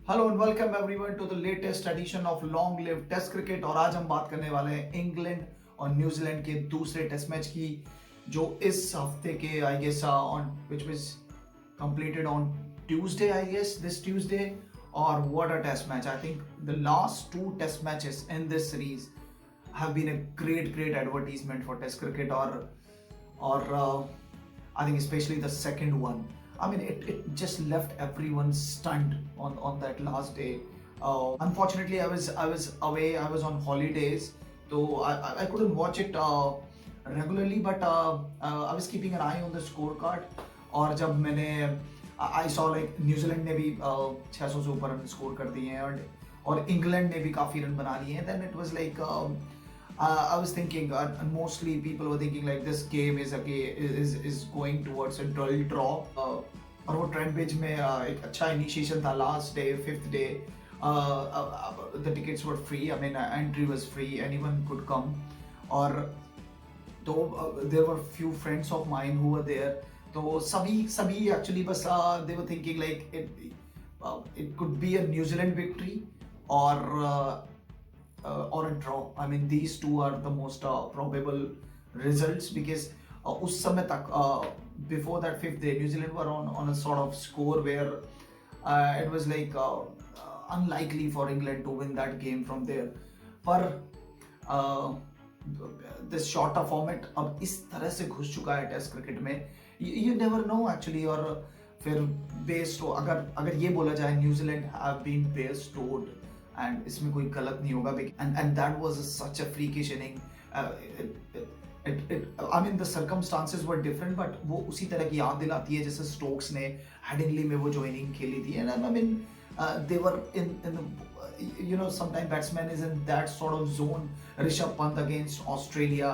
Hello and welcome everyone to the latest edition of long live test cricket. और आज हम बात करने वाले हैं इंग्लैंड और न्यूजीलैंड के दूसरे टेस्ट मैच की, जो इस हफ्ते के I guess on which was completed on Tuesday, I guess, this Tuesday. Or what a test match. I think the last two test matches in this series have been a great advertisement for test cricket, or I think especially the second one. I mean, it just left everyone stunned on that last day. Unfortunately, I was away. I was on holidays, so I couldn't watch it regularly. But I was keeping an eye on the scorecard. और जब मैंने I saw like New Zealand ने भी 600 से ऊपर run score कर दिए हैं और इंग्लैंड ने भी काफ़ी रन बना लिए हैं, then it was like I was thinking, mostly people were thinking like this game is going towards a dull draw. और वो ट्रेंड पेज में एक अच्छा इनिशिएशन था last day, fifth day. The tickets were free. I mean, entry was free. Anyone could come. और तो there were few friends of mine who were there. तो सभी एक्चुअली बस they were thinking like it could be a New Zealand victory or a draw. I mean, these two are the most probable results because उस समय तक before that fifth day, New Zealand were on a sort of score where it was like unlikely for England to win that game from there. पर this shorter format अब इस तरह से घुस चुका है टेस्ट क्रिकेट में, you never know actually. और फिर बेस्ड हो, अगर ये बोला जाए New Zealand have been bested and इसमें कोई गलत नहीं होगा, and that was such a freakish inning. I mean the circumstances were different, but वो उसी तरह की याद दिलाती है जैसे स्टोक्स ने हेडिंगली में वो जो इनिंग खेली थी. And I mean they were in you know, sometimes batsman is in that sort of zone. Rishabh Pant against Australia,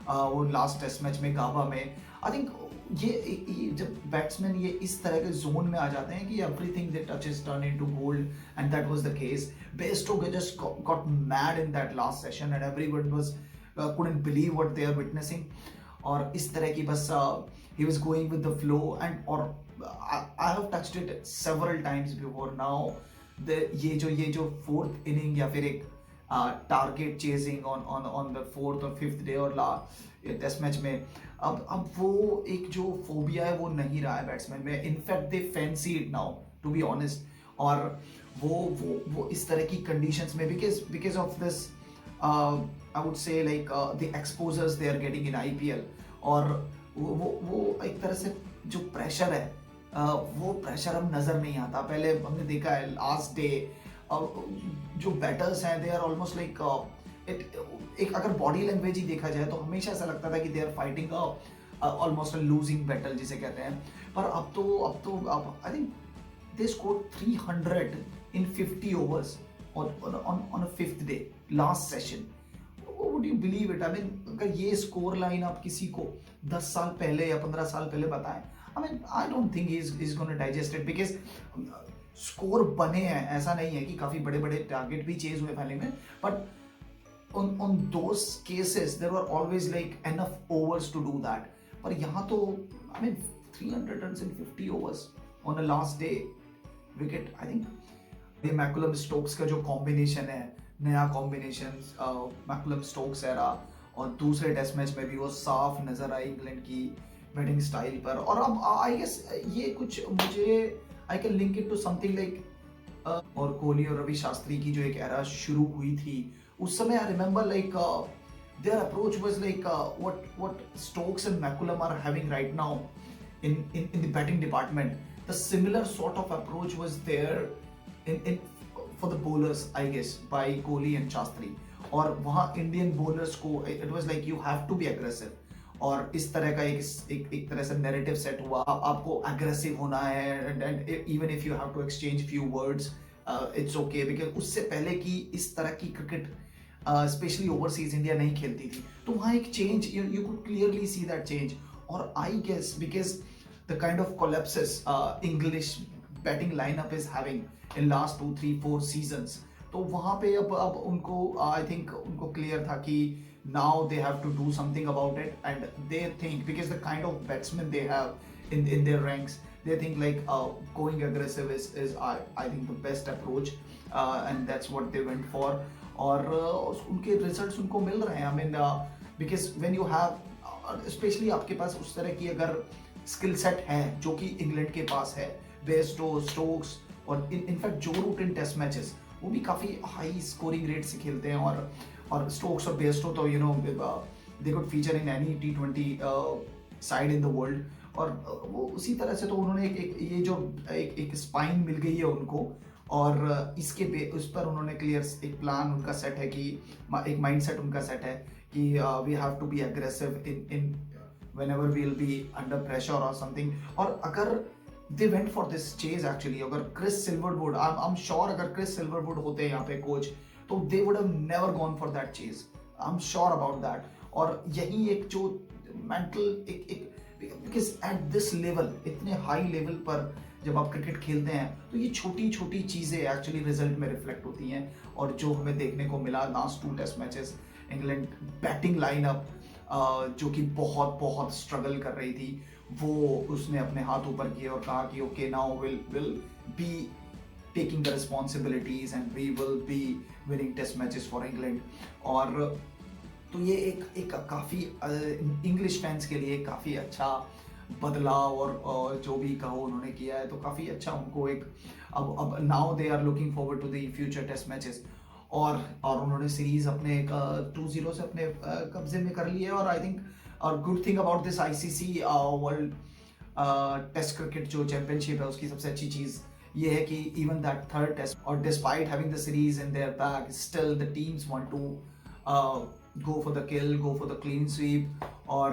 वो लास्ट टेस्ट मैच में गाबा में, आई थिंक ये जब बैट्समैन ये इस तरह के जोन में आ जाते हैं कि everything they touch is turn into gold, and that was the case. Bairstow just got mad in that last session and everyone was couldn't believe what they are witnessing. और इस तरह की बस he was going with the flow. and और I have touched it several times before now. ये जो fourth inning या फिर एक target chasing on the fourth और फिफ्थ डे और टेस्ट मैच में, अब वो एक जो फोबिया है वो नहीं रहा है बैट्समैन में. In fact they fancy it now, to be honest. और वो इस तरह की कंडीशंस में because of this I would say like the exposures they are getting in IPL. और वो एक तरह से जो प्रेशर है, वो प्रेशर अब नजर नहीं आता. पहले हमने देखा है लास्ट डे जो बैटर्स हैं दे आर ऑलमोस्ट लाइक एक अगर बॉडी लैंग्वेज ही देखा जाए तो हमेशा ऐसा लगता था कि they are fighting almost losing battle जिसे कहते हैं. पर अब तो I think they scored 300 in 50 overs on a fifth day last session. Would you believe it? I mean, अगर ये स्कोर लाइन आप किसी को 10 साल पहले या 15 साल पहले बताएं, I mean, I don't think he's going to digest it because score बने हैं. ऐसा नहीं है कि काफी बड़े टारगेट भी चेज हुए पहले में, but on those cases there were always like enough overs to do that. पर यहाँ तो I mean 300 runs in 50 overs on a last day wicket. I think ये मैकुलम स्टोक्स का जो कॉम्बिनेशन है, नया कॉम्बिनेशन मैकुलम स्टोक्स एरा, और दूसरे टेस्ट मैच में भी वो साफ नजर आई इंग्लैंड की बैटिंग स्टाइल पर. और अब आई गेस ये कुछ मुझे I can link it to something like और कोहली और रवि शास्त्री की जो एक एरा शुरू हुई थी उस समय. I remember like their approach was like what Stokes and McCullum are having right now in the batting department. The similar sort of approach was there in for the bowlers, I guess, by Kohli and Shastri. और वहाँ Indian bowlers को it was like you have to be aggressive. और इस तरह का एक तरह से नैरेटिव सेट हुआ, आपको अग्रेसिव होना है, and even if you have to exchange few words it's okay. Because उससे पहले की इस तरह की क्रिकेट स्पेशली ओवरसीज इंडिया नहीं खेलती थी, तो वहाँ एक change you could clearly see that change. और I guess because the kind of collapses English batting lineup is having in last 2-3-4 seasons, तो वहाँ पे अब उनको आई थिंक उनको क्लियर था कि now they have to do something about it, and they think because the kind of batsmen they have in their ranks, they think like going aggressive is I think the best approach, and that's what they went for. और उनके results उनको मिल रहे हैं. I mean because when you have specially आपके पास उस तरह की अगर स्किल सेट है जो कि इंग्लैंड के पास है, बेस्टो, स्टोक्स और इनफैक्ट जो रूट इन टेस्ट मैचेस वो भी काफ़ी हाई स्कोरिंग रेट से खेलते हैं. और स्टोक्स और बेस्टो तो they could feature in any T20 side in the world. और वो उसी तरह से तो उन्होंने ये जो एक स्पाइन मिल गई है उनको, और इसके उस पर उन्होंने क्लियर एक प्लान उनका सेट है कि एक माइंडसेट उनका सेट है कि we have to be aggressive in whenever we will be under pressure और समथिंग. और अगर they went for this chase actually, अगर Chris Silverwood, I am sure अगर क्रिस सिल्वरवुड होते यहाँ पे कोच तो they would have never gone for that chase. I am sure about that. और यही एक जो मेंटल एक बिकॉज एट दिस लेवल, इतने हाई लेवल पर जब आप क्रिकेट खेलते हैं तो ये छोटी छोटी चीज़ें एक्चुअली रिजल्ट में रिफ्लेक्ट होती हैं. और जो हमें देखने को मिला last 2 test matches, England batting lineup जो कि बहुत बहुत स्ट्रगल कर रही थी, वो उसने अपने हाथ ऊपर किए और कहा कि okay now will be taking the responsibilities and we will be winning test matches for England. और तो ये एक काफ़ी इंग्लिश फैंस के लिए काफ़ी अच्छा बदलाव और जो भी कहो उन्होंने किया है, तो काफ़ी अच्छा उनको एक अब now they are looking forward to the future test matches. और उन्होंने सीरीज अपने 2-0 से अपने कब्जे में कर ली है. और आई थिंक और good thing about this ICC world test cricket जो चैंपियनशिप है, उसकी सबसे अच्छी चीज़ ये है कि इवन दैट थर्ड टेस्ट, और despite having the series in their back, still the teams want to go for the kill, go for the clean sweep, or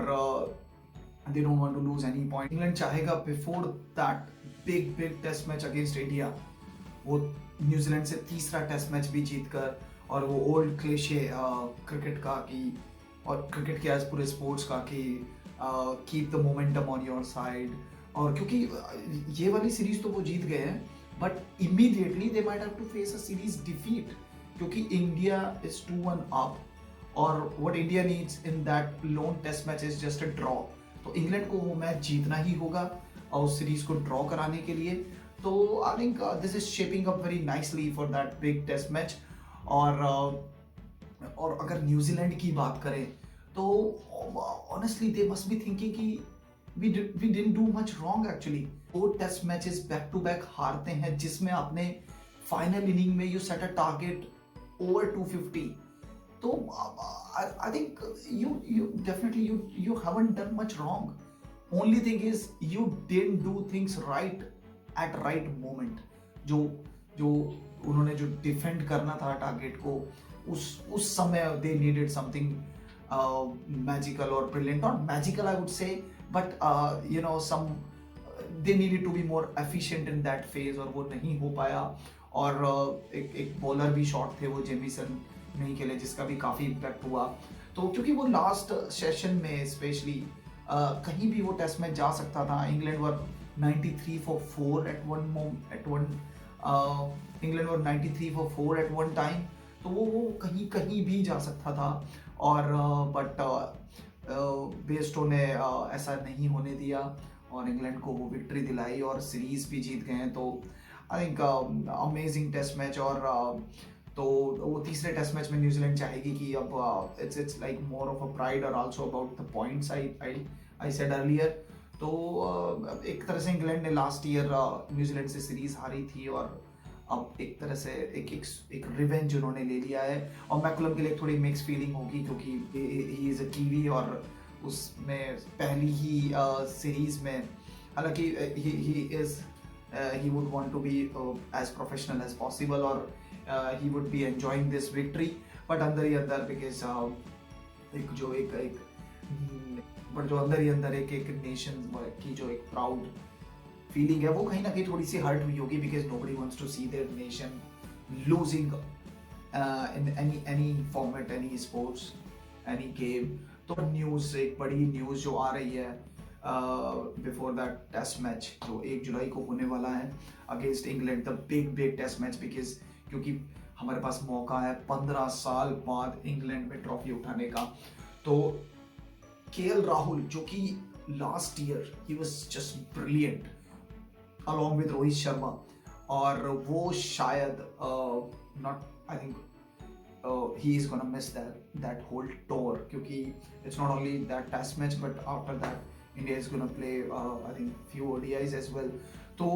they don't want to lose any point. England चाहेगा before that big test match against India, वो New Zealand से तीसरा test match भी जीत कर, और वो old cliché cricket का कि, और क्रिकेट के आज पूरे स्पोर्ट्स का कि keep the momentum on your side. और क्योंकि ये वाली सीरीज तो वो जीत गए हैं, but immediately they might have to face a series defeat, क्योंकि इंडिया इज 2-1 अप. और what India needs in that lone test match is just a draw. तो इंग्लैंड को वो मैच जीतना ही होगा और उस सीरीज को ड्रॉ कराने के लिए. तो I think this is shaping up very nicely for that big test match. और अगर न्यूजीलैंड की बात करें तो honestly they must be thinking कि we didn't do much wrong actually. 4 test matches back to back हारते हैं, जिसमें आपने फाइनल इनिंग में you set a target over 250. So I think you definitely you haven't done much wrong. Only thing is you didn't do things right at right moment. जो उन्होंने जो defend करना था टारगेट को, उस समय they needed something magical or brilliant. Not magical I would say, but some they needed to be more efficient in that phase, और वो नहीं हो पाया. और एक बॉलर भी शॉट थे वो जेमिसन नहीं खेले, जिसका भी काफ़ी इम्पैक्ट हुआ. तो क्योंकि वो लास्ट सेशन में स्पेशली कहीं भी वो टेस्ट मैच जा सकता था. England were 93 for 4 at one time, तो वो कहीं भी जा सकता था. और बट बेस्टो ने ऐसा नहीं होने दिया और इंग्लैंड को वो विक्ट्री दिलाई और सीरीज भी जीत गए हैं. तो I think amazing taste match. और तो वो तीसरे टेस्ट मैच में न्यूजीलैंड चाहेगी कि अब it's like more of a pride और also about the points I said earlier. तो एक तरह से इंग्लैंड ने लास्ट ईयर न्यूजीलैंड से सीरीज हारी थी, और अब एक तरह से एक रिवेंज उन्होंने ले लिया है. और मैकुलम के लिए थोड़ी मिक्स फीलिंग होगी, क्योंकि ही इज़ अ कीवी और उसमें पहली ही सीरीज में, हालांकि he would want to be as professional as possible, और he would be enjoying this victory. But अंदर ही अंदर because एक नेशन की जो एक प्राउड फीलिंग है वो कहीं ना कहीं थोड़ी सी हर्ट हुई होगी, because nobody wants to see their nation losing in any format, any sports, any game. तो न्यूज़, एक बड़ी न्यूज़ जो आ रही है बिफोर दैट टेस्ट मैच जो 1 जुलाई को होने वाला है against England, the big test match, क्योंकि हमारे पास मौका है 15 साल बाद इंग्लैंड में ट्रॉफी उठाने का. तो KL राहुल, जो कि last year he was just brilliant, along with Rohit Sharma, और वो शायद not, I think he is gonna miss that whole tour, क्योंकि it's not only that test match but after that India is gonna play I think few ODIs as well. तो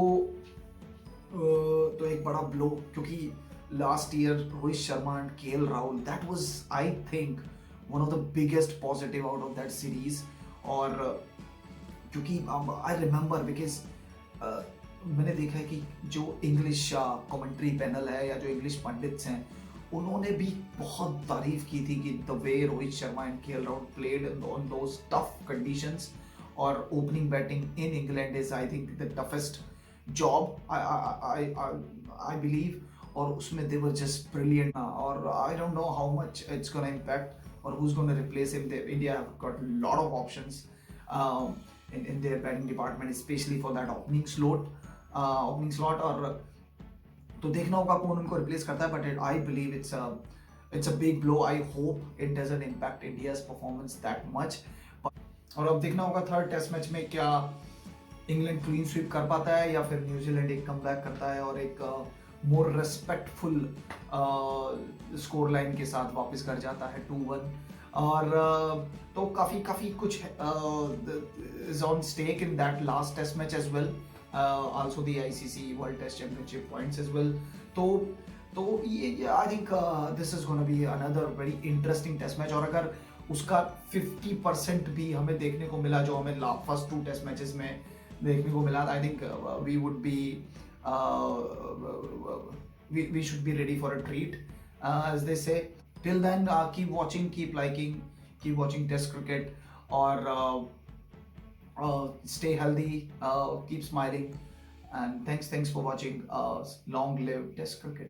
तो एक बड़ा blow, क्योंकि last year Rohit Sharma and KL Rahul, that was I think one of the biggest positive out of that series. और क्योंकि I remember because मैंने देखा है कि जो इंग्लिश कमेंट्री पैनल है या जो इंग्लिश पंडित्स हैं, उन्होंने भी बहुत तारीफ की थी कि the way Rohit Sharma and KL Rahul played on those tough conditions, और opening batting in England is I think the toughest job I believe, और उसमें दे वर जस्ट ब्रिलियंट। और I don't know how much it's gonna impact और who's going to replace him. India have got a lot of options in their batting department, especially for that opening slot. और तो देखना होगा कौन उनको replace करता है, but I believe it's a big blow. I hope it doesn't impact India's performance that much. और अब देखना होगा थर्ड टेस्ट मैच में क्या इंग्लैंड क्लीन स्वीप कर पाता है या फिर न्यूजीलैंड एक कमबैक करता है और एक मोर रेस्पेक्टफुल स्कोर लाइन के साथ वापस कर जाता है 2-1। और तो काफ़ी कुछ is on stake in that last test match as well, also the ICC world test championship points as well. तो ये I think this is gonna be another very interesting test match. और अगर उसका 50% भी हमें देखने को मिला जो हमें फर्स्ट 2 टेस्ट मैचेस में देखने को मिला, I think we would be we should be ready for a treat, as they say. Till then, keep watching, keep liking, keep watching Test cricket, or stay healthy, keep smiling, and thanks for watching. Long live Test cricket.